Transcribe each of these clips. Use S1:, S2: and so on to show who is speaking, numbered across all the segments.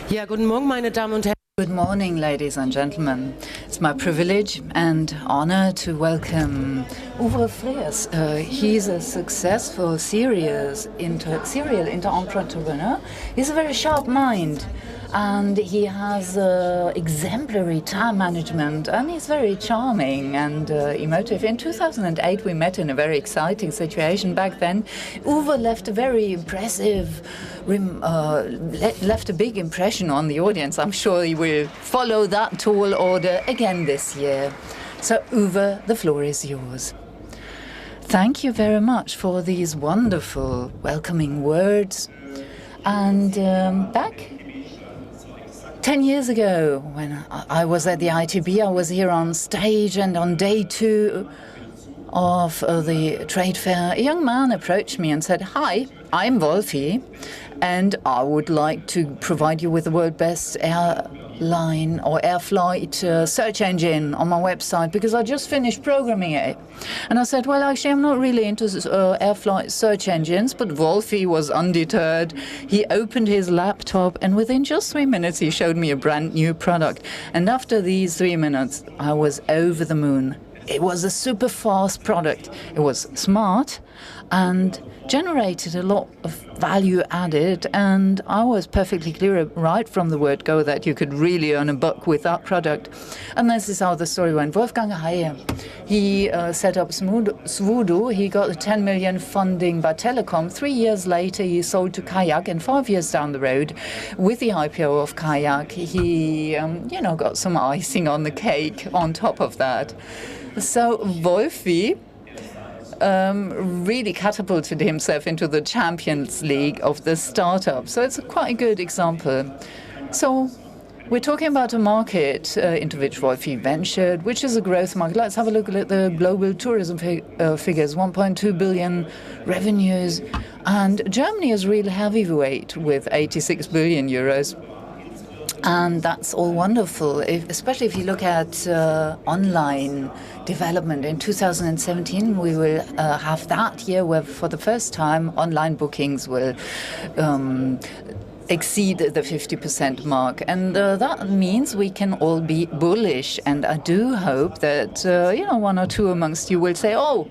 S1: Ja, guten Morgen, meine Damen und Herren.
S2: Good morning, ladies and gentlemen. It's my privilege and honor to welcome Uwe Frers. He's a successful serial entrepreneur. He's a very sharp mind, and he has exemplary time management, and he's very charming and emotive. In 2008, we met in a very exciting situation. Back then, Uwe left a very impressive left a big impression on the audience. I'm sure he will follow that tall order again this year. So, Uwe, the floor is yours. Thank you very much for these wonderful, welcoming words. And back 10 years ago, when I was at the ITB, I was here on stage, and on day 2 of the trade fair, a young man approached me and said, "Hi, I'm Wolfi, and I would like to provide you with the world's best airline or air flight search engine on my website because I just finished programming it." And I said, "Well, actually, I'm not really into air flight search engines," but Wolfi was undeterred. He opened his laptop, and within just 3 minutes, he showed me a brand new product. And after these 3 minutes, I was over the moon. It was a super fast product. It was smart and generated a lot of value added, and I was perfectly clear right from the word go that you could really earn a buck with that product. And this is how the story went. Wolfgang Heyer, he set up Swoodoo. He got a 10 million funding by Telecom. 3 years later, he sold to Kayak, and 5 years down the road, with the IPO of Kayak, he got some icing on the cake on top of that. So Wolfi really catapulted himself into the Champions League of the startup. So it's quite a good example. So we're talking about a market into which Wolfi ventured, which is a growth market. Let's have a look at the global tourism figures, 1.2 billion revenues. And Germany is real heavyweight with 86 billion euros. And that's all wonderful, especially if you look at online development. In 2017, we will have that year where, for the first time, online bookings will exceed the 50% mark. And that means we can all be bullish. And I do hope that, one or two amongst you will say, "Oh,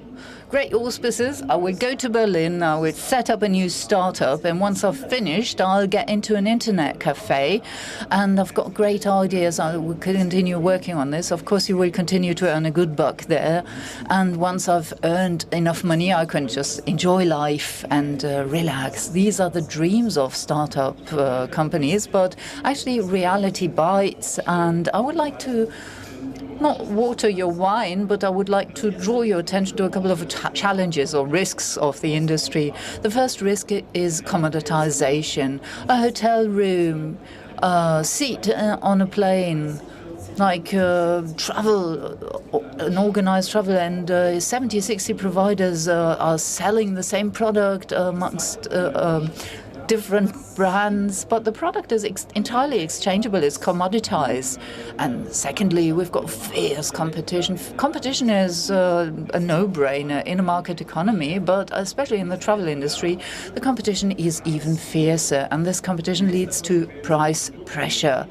S2: great auspices, I will go to Berlin, I will set up a new startup, and once I've finished, I'll get into an internet cafe, and I've got great ideas, I will continue working on this." Of course, you will continue to earn a good buck there, and once I've earned enough money, I can just enjoy life and relax. These are the dreams of startup companies, but actually reality bites, and I would like to not water your wine, but I would like to draw your attention to a couple of challenges or risks of the industry. The first risk is commoditization. A hotel room, a seat on a plane, like travel, an organized travel, and 70, 60 providers are selling the same product amongst different brands, but the product is entirely exchangeable, it's commoditized. And secondly, we've got fierce competition. Competition is a no-brainer in a market economy, but especially in the travel industry, the competition is even fiercer, and this competition leads to price pressure.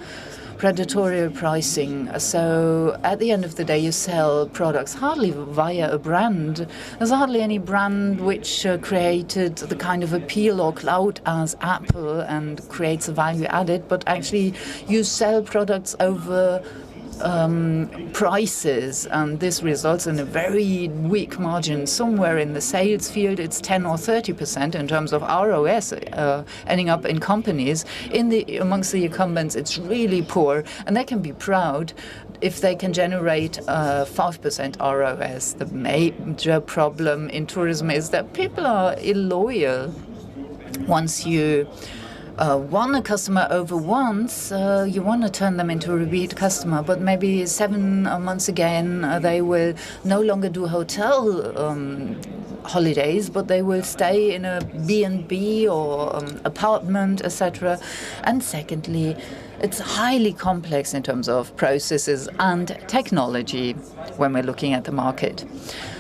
S2: Predatory pricing. So at the end of the day, you sell products hardly via a brand. There's hardly any brand which created the kind of appeal or clout as Apple and creates a value added, but actually you sell products over prices, and this results in a very weak margin. Somewhere in the sales field, it's 10 or 30% in terms of ROS ending up in companies. Amongst the incumbents, it's really poor, and they can be proud if they can generate 5% ROS. The major problem in tourism is that people are illoyal. Once you won a customer over once, you want to turn them into a repeat customer, but maybe 7 months again, they will no longer do hotel holidays, but they will stay in a B&B or apartment, etc. And secondly, it's highly complex in terms of processes and technology when we're looking at the market.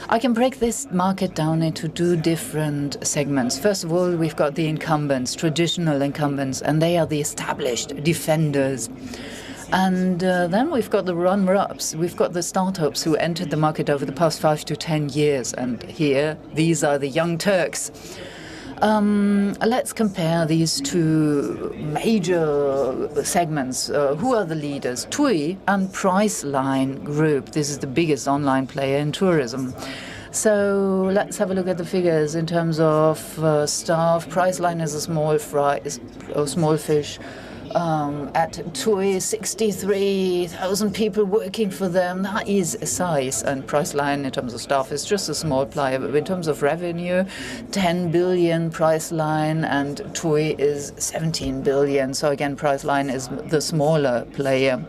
S2: I can break this market down into two different segments. First of all, we've got the incumbents, traditional incumbents, and they are the established defenders. And then we've got the runner-ups. We've got the startups who entered the market over the past 5 to 10 years. And here, these are the young Turks. Let's compare these two major segments. Who are the leaders? TUI and Priceline Group. This is the biggest online player in tourism. So let's have a look at the figures in terms of staff. Priceline is a small fish. At TUI, 63,000 people working for them. That is a size. And Priceline, in terms of staff, is just a small player. But in terms of revenue, 10 billion Priceline, and TUI is 17 billion. So again, Priceline is the smaller player.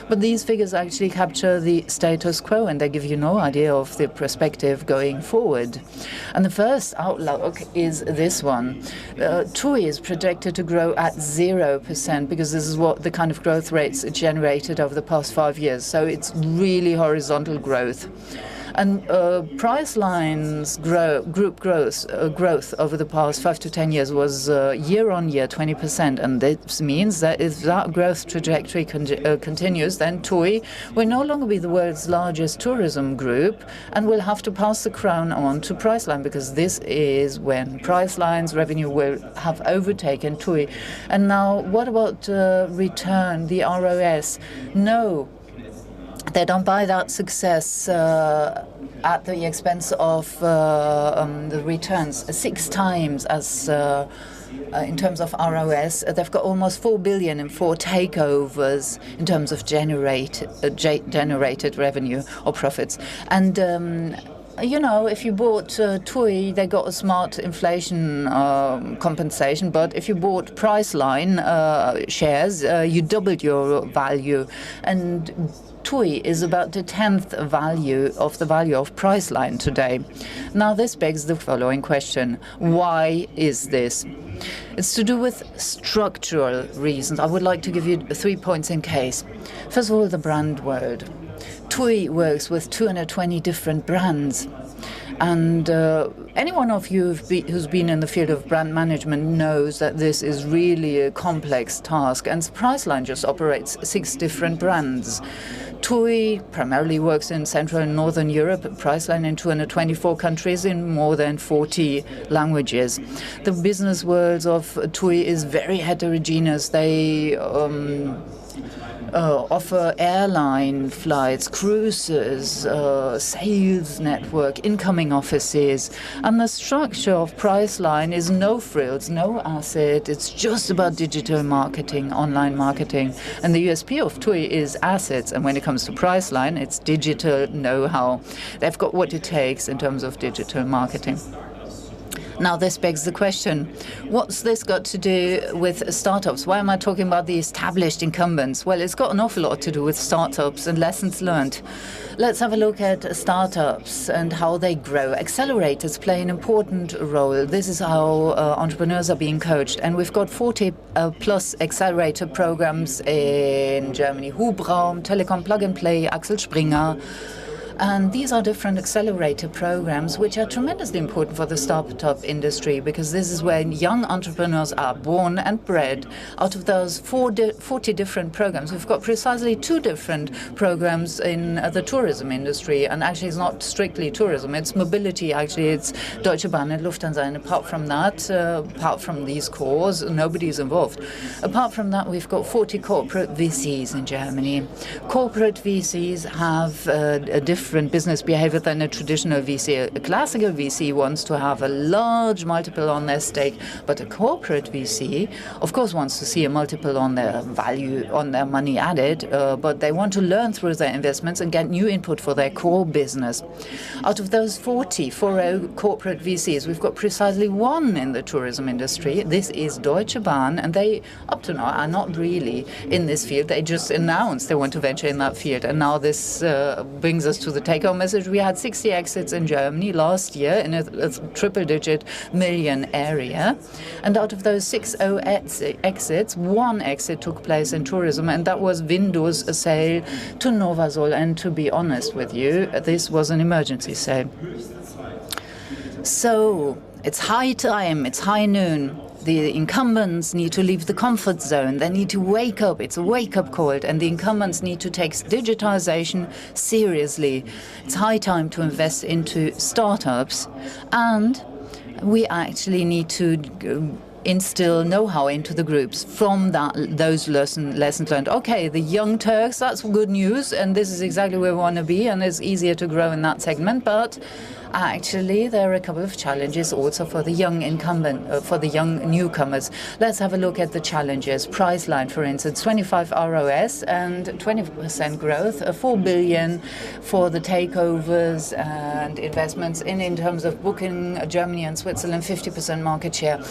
S2: But these figures actually capture the status quo, and they give you no idea of the perspective going forward. And the first outlook is this one. TUI is projected to grow at 0%, because this is what the kind of growth rates it generated over the past 5 years. So it's really horizontal growth. And Priceline's group growth over the past 5 to 10 years was year-on-year 20%. And this means that if that growth trajectory continues, then TUI will no longer be the world's largest tourism group and will have to pass the crown on to Priceline, because this is when Priceline's revenue will have overtaken TUI. And now, what about return, the ROS? No. They don't buy that success at the expense of the returns. 6 times as in terms of ROS. They've got almost 4 billion in 4 takeovers in terms of generated revenue or profits. And if you bought TUI, they got a smart inflation compensation. But if you bought Priceline shares, you doubled your value. And TUI is about the 10th value of the value of Priceline today. Now, this begs the following question. Why is this? It's to do with structural reasons. I would like to give you 3 points in case. First of all, the brand world. TUI works with 220 different brands. And any one of you who's been in the field of brand management knows that this is really a complex task. And Priceline just operates 6 different brands. TUI primarily works in Central and Northern Europe, Priceline in 224 countries in more than 40 languages. The business world of TUI is very heterogeneous. They offer airline flights, cruises, sales network, incoming offices. And the structure of Priceline is no frills, no asset. It's just about digital marketing, online marketing. And the USP of TUI is assets. And when it comes to Priceline, it's digital know-how. They've got what it takes in terms of digital marketing. Now, this begs the question, what's this got to do with startups? Why am I talking about the established incumbents? Well, it's got an awful lot to do with startups and lessons learned. Let's have a look at startups and how they grow. Accelerators play an important role. This is how entrepreneurs are being coached. And we've got 40 plus accelerator programs in Germany. Hubraum, Telekom Plug and Play, Axel Springer. And these are different accelerator programs which are tremendously important for the startup industry, because this is where young entrepreneurs are born and bred. Out of those 40 different programs, we've got precisely 2 different programs in the tourism industry. And actually, it's not strictly tourism, it's mobility. Actually, it's Deutsche Bahn and Lufthansa. And apart from that, apart from these cores, nobody's involved. Apart from that, we've got 40 corporate VCs in Germany. Corporate VCs have a different business behavior than a traditional VC. A classical VC wants to have a large multiple on their stake, but a corporate VC, of course, wants to see a multiple on their value, on their money added, but they want to learn through their investments and get new input for their core business. Out of those 40 corporate VCs, we've got precisely 1 in the tourism industry. This is Deutsche Bahn, and they, up to now, are not really in this field. They just announced they want to venture in that field. And now this brings us to the the take-home message. We had 60 exits in Germany last year in a triple-digit million area. And out of those 60 exits, one exit took place in tourism, and that was Windows' sale to Novasol. And to be honest with you, this was an emergency sale. So it's high time, it's high noon. The incumbents need to leave the comfort zone. They need to wake up. It's a wake-up call. And the incumbents need to take digitization seriously. It's high time to invest into startups. And we actually need to instill know-how into the groups from those lessons learned. Okay, the young Turks, that's good news. And this is exactly where we want to be. And it's easier to grow in that segment. But actually, there are a couple of challenges also for the young incumbent, for the young newcomers. Let's have a look at the challenges. Priceline, for instance, 25 ROS and 20% growth, 4 billion for the takeovers and investments in terms of booking Germany and Switzerland, 50% market share.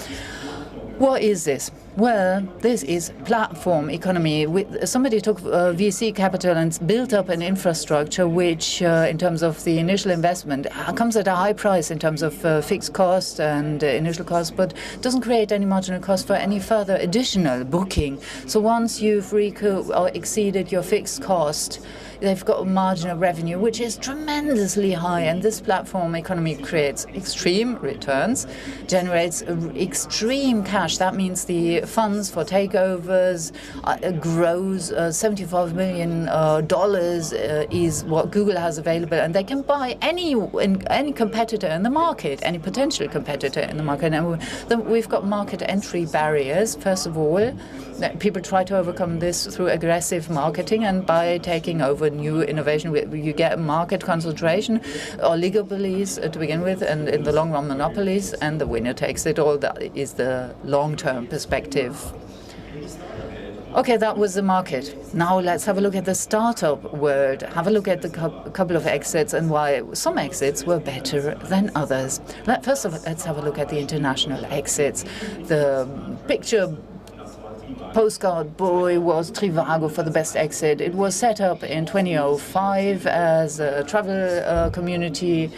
S2: What is this? Well, this is platform economy. Somebody took VC capital and built up an infrastructure which, in terms of the initial investment, comes at a high price in terms of fixed cost and initial cost, but doesn't create any marginal cost for any further additional booking. So once you've recouped or exceeded your fixed cost, they've got a marginal revenue which is tremendously high, and this platform economy creates extreme returns, generates extreme cash. That means the funds for takeovers grows. $75 million is what Google has available, and they can buy any competitor in the market, any potential competitor in the market. And we've got market entry barriers. First of all, people try to overcome this through aggressive marketing, and by taking over new innovation, you get market concentration, oligopolies to begin with, and in the long run, monopolies, and the winner takes it all. That is the long-term perspective. Okay, that was the market. Now let's have a look at the startup world. Have a look at the couple of exits and why some exits were better than others. First of all, let's have a look at the international exits. The picture postcard boy was Trivago for the best exit. It was set up in 2005 as a travel community.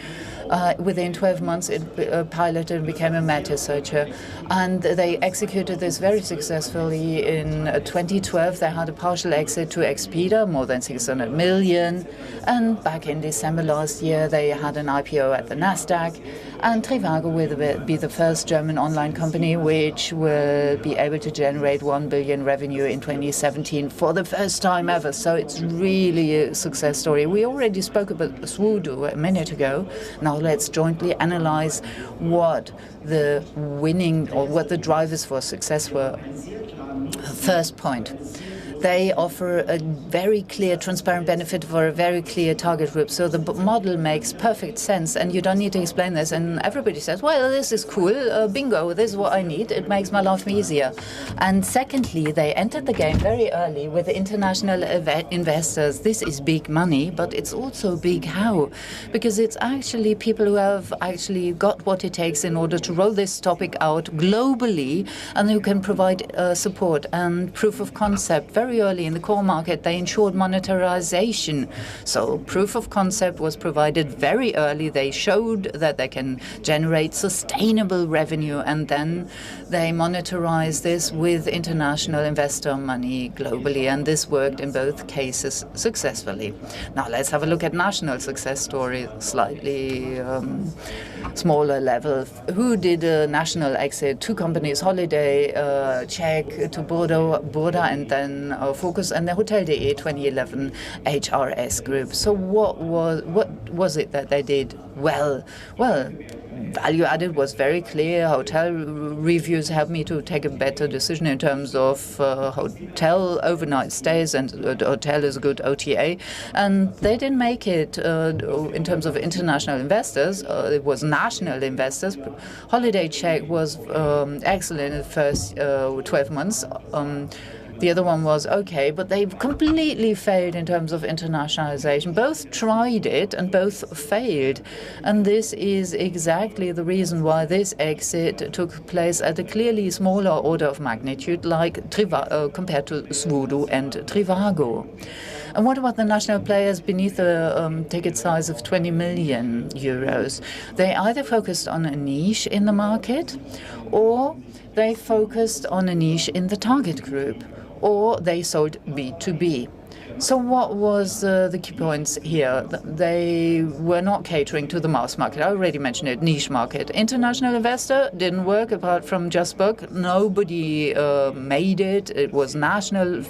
S2: Within 12 months, it piloted and became a meta searcher. And they executed this very successfully. In 2012, they had a partial exit to Expedia, more than 600 million. And back in December last year, they had an IPO at the Nasdaq. And Trivago will be the first German online company which will be able to generate 1 billion revenue in 2017 for the first time ever. So it's really a success story. We already spoke about Swoodoo a minute ago. Now let's jointly analyze what the winning or what the drivers for success were. First point. They offer a very clear, transparent benefit for a very clear target group. So the model makes perfect sense, and you don't need to explain this. And everybody says, well, this is cool, bingo, this is what I need. It makes my life easier. And secondly, they entered the game very early with international investors. This is big money, but it's also big how? Because it's actually people who have actually got what it takes in order to roll this topic out globally, and who can provide support and proof of concept very early in the core market. They ensured monetarization. So proof of concept was provided very early. They showed that they can generate sustainable revenue, and then they monetarize this with international investor money globally. And this worked in both cases successfully. Now let's have a look at national success story, slightly smaller level. Who did a national exit? Two companies, Holiday Check to Burda, and then Focus, and the Hotel.de 2011 HRS Group. So what was it that they did well? Well, value added was very clear. Hotel reviews helped me to take a better decision in terms of hotel overnight stays, and hotel is a good OTA. And they didn't make it in terms of international investors. It was national investors. Holiday Check was excellent in the first 12 months. The other one was okay, but they completely failed in terms of internationalization. Both tried it and both failed. And this is exactly the reason why this exit took place at a clearly smaller order of magnitude, like compared to Swoodoo and Trivago. And what about the national players beneath a ticket size of 20 million euros? They either focused on a niche in the market, or they focused on a niche in the target group, or they sold B2B. So what was the key points here? They were not catering to the mass market. I already mentioned it, niche market. International investor didn't work apart from Just Book. Nobody made it. It was national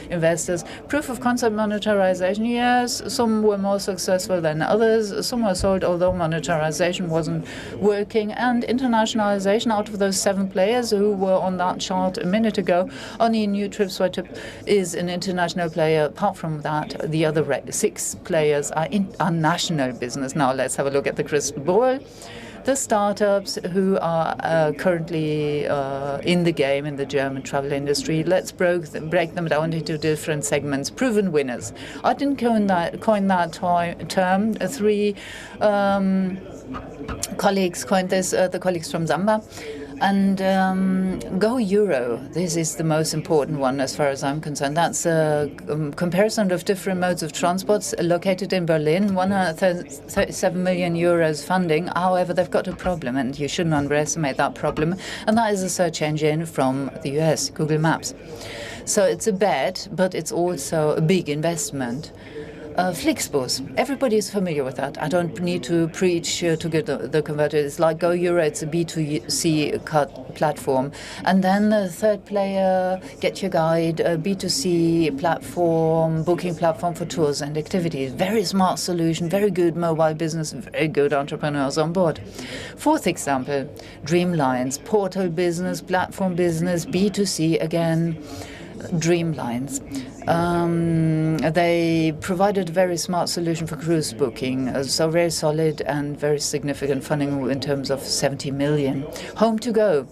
S2: investors. Proof of concept monetization, yes, some were more successful than others. Some were sold, although monetization wasn't working. And internationalization, out of those 7 players who were on that chart a minute ago, only New Trip is an international player. Apart from that, the other 6 players are national business. Now let's have a look at the crystal ball. The startups who are currently in the game in the German travel industry, let's break them down into different segments. Proven winners. I didn't coin that term. 3 colleagues coined this, the colleagues from Zamba. And Go Euro, this is the most important one as far as I'm concerned. That's a comparison of different modes of transport located in Berlin, 137 million euros funding. However, they've got a problem, and you shouldn't underestimate that problem, and that is a search engine from the US, Google Maps. So it's a bet, but it's also a big investment. Flixbus, everybody is familiar with that. I don't need to preach to get the converter. It's like Go Euro, it's a B2C platform. And then the third player, Get Your Guide, a B2C platform, booking platform for tours and activities. Very smart solution, very good mobile business, very good entrepreneurs on board. Fourth example, Dreamlines, portal business, platform business, B2C again. Dreamlines. They provided a very smart solution for cruise booking, so very solid and very significant funding in terms of 70 million. Home to go.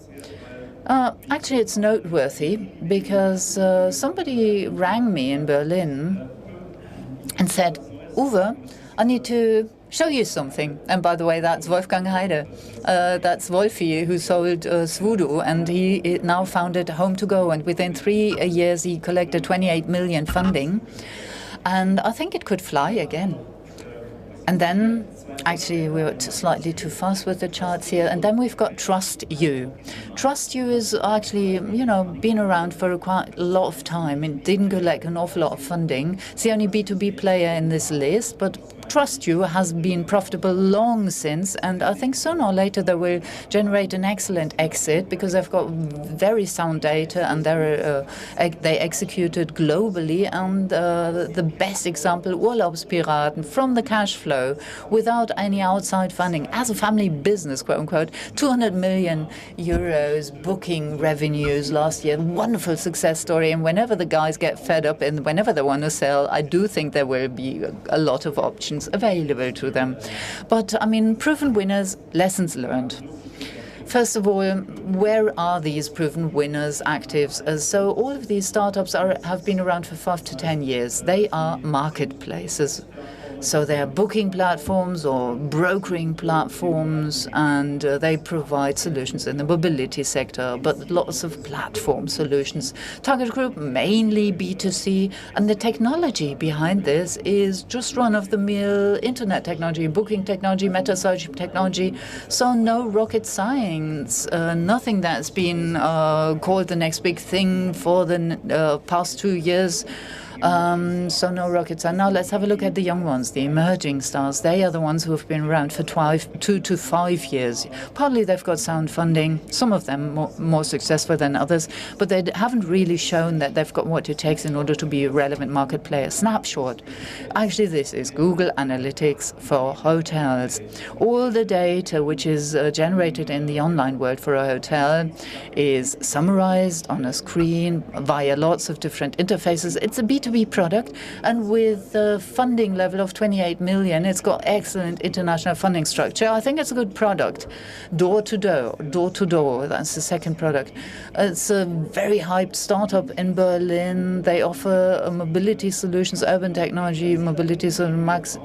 S2: Actually, it's noteworthy because somebody rang me in Berlin and said, Uwe, I need to show you something. And by the way, that's Wolfgang Heide. That's Wolfie, who sold Swoodoo, and he now founded Home to Go. And within 3 years, he collected 28 million funding. And I think it could fly again. And then, actually, we were slightly too fast with the charts here. And then we've got Trust You. Trust You is actually, been around for quite a lot of time. It didn't collect an awful lot of funding. It's the only B2B player in this list, but Trust You has been profitable long since, and I think sooner or later they will generate an excellent exit because they've got very sound data and they executed globally. And the best example, Urlaubspiraten, from the cash flow without any outside funding as a family business, quote unquote, 200 million euros booking revenues last year. Wonderful success story. And whenever the guys get fed up and whenever they want to sell, I do think there will be a lot of options available to them. But, proven winners, lessons learned. First of all, where are these proven winners active? So all of these startups have been around for 5 to 10 years. They are marketplaces. So they are booking platforms or brokering platforms, and they provide solutions in the mobility sector, but lots of platform solutions. Target group, mainly B2C, and the technology behind this is just run-of-the-mill internet technology, booking technology, meta-search technology. So no rocket science, nothing that's been called the next big thing for the past 2 years. So no rocket science. Now let's have a look at the young ones, the emerging stars. They are the ones who have been around for 2 to 5 years. Partly they've got sound funding, some of them more successful than others, but they haven't really shown that they've got what it takes in order to be a relevant market player. Snapshot. Actually, this is Google Analytics for hotels. All the data which is generated in the online world for a hotel is summarized on a screen via lots of different interfaces. It's a B2B product, and with a funding level of 28 million, it's got excellent international funding structure. I think it's a good product. Door to door, that's the second product. It's a very hyped startup in Berlin. They offer mobility solutions, urban technology, mobility solutions.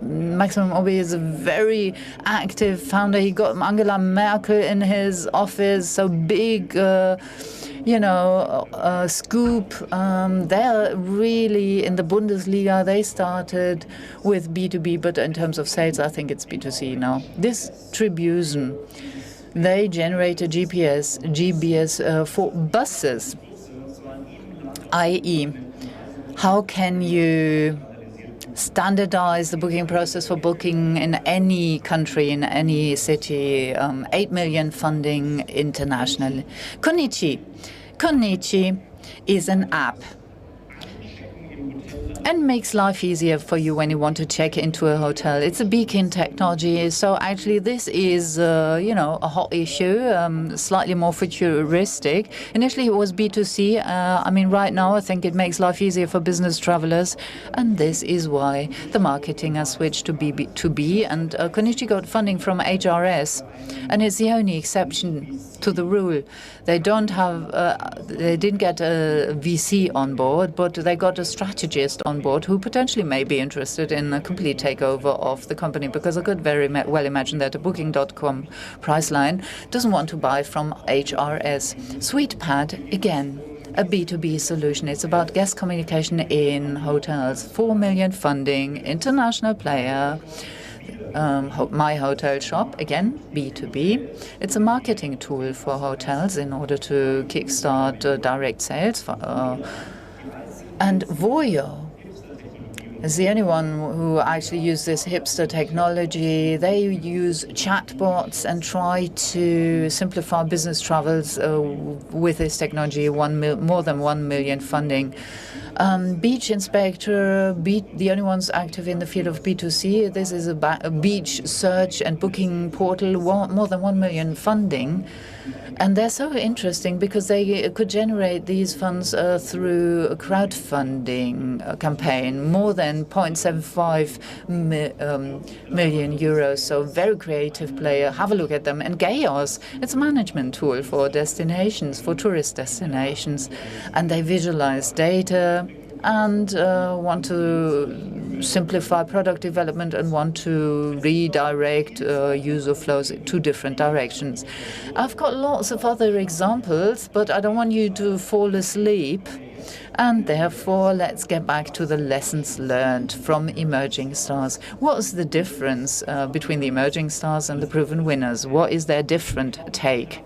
S2: Maximum Obi is a very active founder. He got Angela Merkel in his office, so big Scoop, they're really in the Bundesliga. They started with B2B, but in terms of sales, I think it's B2C now. Distribution, they generate a GBS for buses, i.e., how can you standardize the booking process for booking in any country, in any city, 8 million funding internationally. Konichi. Konichi is an app and makes life easier for you when you want to check into a hotel. It's a beacon technology. So actually this is, a hot issue, slightly more futuristic. Initially it was B2C. Right now I think it makes life easier for business travelers. And this is why the marketing has switched to B2B. And Konichi got funding from HRS. And it's the only exception to the rule. They didn't get a VC on board, but they got a strategist on board who potentially may be interested in a complete takeover of the company, because I could very well imagine that a Booking.com Priceline doesn't want to buy from HRS. SweetPad, again, a B2B solution. It's about guest communication in hotels. 4 million funding, international player. My Hotel Shop, again, B2B. It's a marketing tool for hotels in order to kickstart direct sales. And Voyo is the only one who actually uses this hipster technology. They use chatbots and try to simplify business travels with this technology, more than 1 million funding. Beach Inspector, the only ones active in the field of B2C. This is a beach search and booking portal, more than 1 million funding. And they're so interesting because they could generate these funds through a crowdfunding campaign, more than 0.75 million euros. So very creative player. Have a look at them. And Gayos, it's a management tool for destinations, for tourist destinations. And they visualize data and want to simplify product development and want to redirect user flows in 2 different directions. I've got lots of other examples, but I don't want you to fall asleep. And therefore, let's get back to the lessons learned from emerging stars. What's the difference between the emerging stars and the proven winners? What is their different take?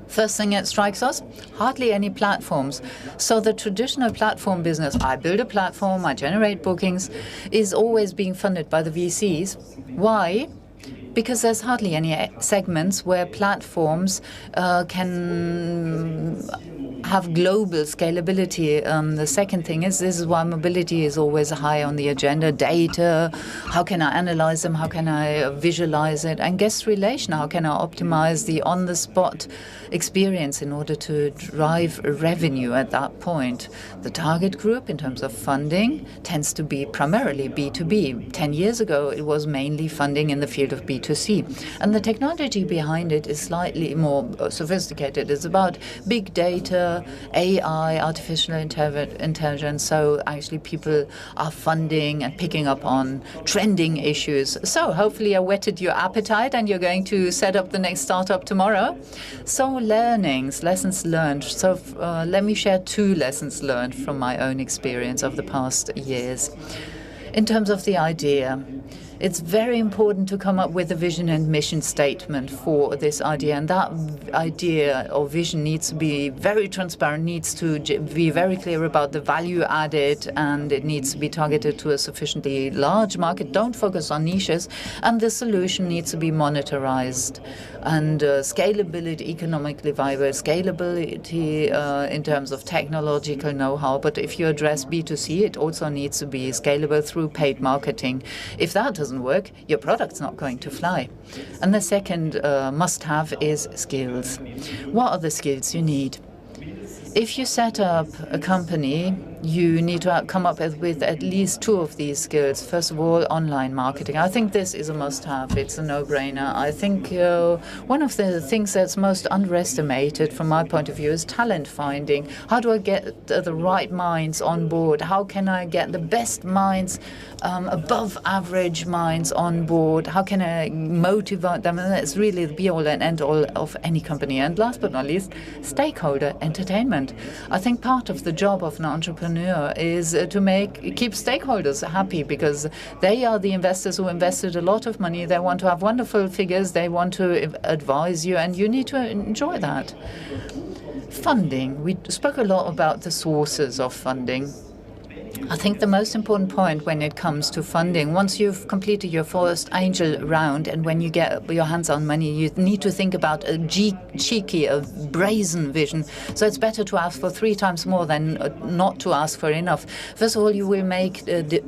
S2: First thing that strikes us, hardly any platforms. So the traditional platform business, I build a platform, I generate bookings, is always being funded by the VCs. Why? Because there's hardly any segments where platforms can have global scalability. The second thing is, this is why mobility is always high on the agenda. Data, how can I analyze them? How can I visualize it? And guest relation, how can I optimize the on-the-spot experience in order to drive revenue at that point? The target group, in terms of funding, tends to be primarily B2B. 10 years ago, it was mainly funding in the field of B2C. And the technology behind it is slightly more sophisticated. It's about big data, AI, artificial intelligence. So actually people are funding and picking up on trending issues. So hopefully I whetted your appetite and you're going to set up the next startup tomorrow. So lessons learned. So let me share 2 lessons learned from my own experience of the past years. In terms of the idea, it's very important to come up with a vision and mission statement for this idea. And that idea or vision needs to be very transparent, needs to be very clear about the value added, and it needs to be targeted to a sufficiently large market. Don't focus on niches. And the solution needs to be monetized. And scalability, economically viable, scalability in terms of technological know-how. But if you address B2C, it also needs to be scalable through paid marketing. If that doesn't work, your product's not going to fly. And the second must-have is skills. What are the skills you need? If you set up a company you need to come up with at least two of these skills. First of all, online marketing. I think this is a must-have. It's a no-brainer. I think one of the things that's most underestimated from my point of view is talent finding. How do I get the right minds on board? How can I get the best minds, above average minds on board? How can I motivate them? And that's really the be-all and end-all of any company. And last but not least, stakeholder entertainment. I think part of the job of an entrepreneur is to keep stakeholders happy, because they are the investors who invested a lot of money. They want to have wonderful figures. They want to advise you, and you need to enjoy that. Funding. We spoke a lot about the sources of funding. I think the most important point when it comes to funding, once you've completed your first angel round and when you get your hands on money, you need to think about a cheeky, a brazen vision. So it's better to ask for 3 times more than not to ask for enough. First of all, you will make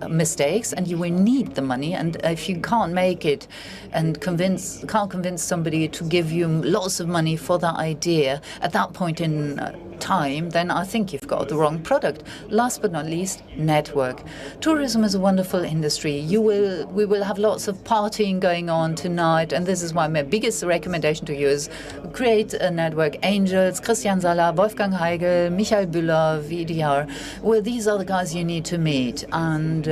S2: mistakes and you will need the money. And if you can't make it and can't convince somebody to give you lots of money for that idea at that point in time, then I think you've got the wrong product. Last but not least, network. Tourism is a wonderful industry. We will have lots of partying going on tonight, and this is why my biggest recommendation to you is create a network. Angels, Christian Sala, Wolfgang Heigl, Michael Bühler, VDR. Well, these are the guys you need to meet. And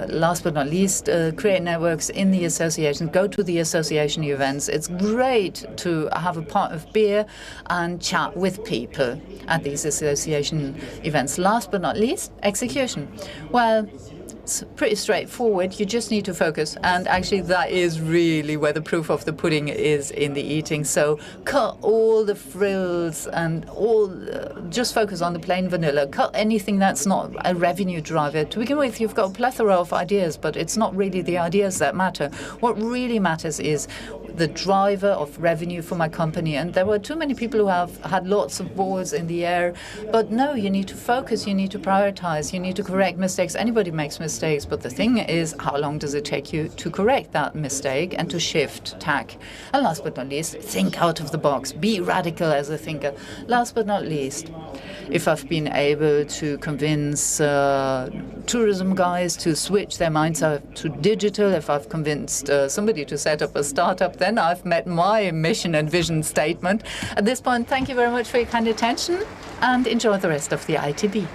S2: last but not least, create networks in the association. Go to the association events. It's great to have a pot of beer and chat with people at these association events. Last but not least, execution. Well, it's pretty straightforward. You just need to focus. And actually, that is really where the proof of the pudding is in the eating. So cut all the frills and just focus on the plain vanilla. Cut anything that's not a revenue driver. To begin with, you've got a plethora of ideas, but it's not really the ideas that matter. What really matters is the driver of revenue for my company. And there were too many people who have had lots of balls in the air. But no, you need to focus. You need to prioritize. You need to correct mistakes. Anybody makes mistakes. But the thing is, how long does it take you to correct that mistake and to shift tack? And last but not least, think out of the box. Be radical as a thinker. Last but not least, if I've been able to convince tourism guys to switch their minds to digital, if I've convinced somebody to set up a startup, then I've met my mission and vision statement. At this point, thank you very much for your kind attention and enjoy the rest of the ITB.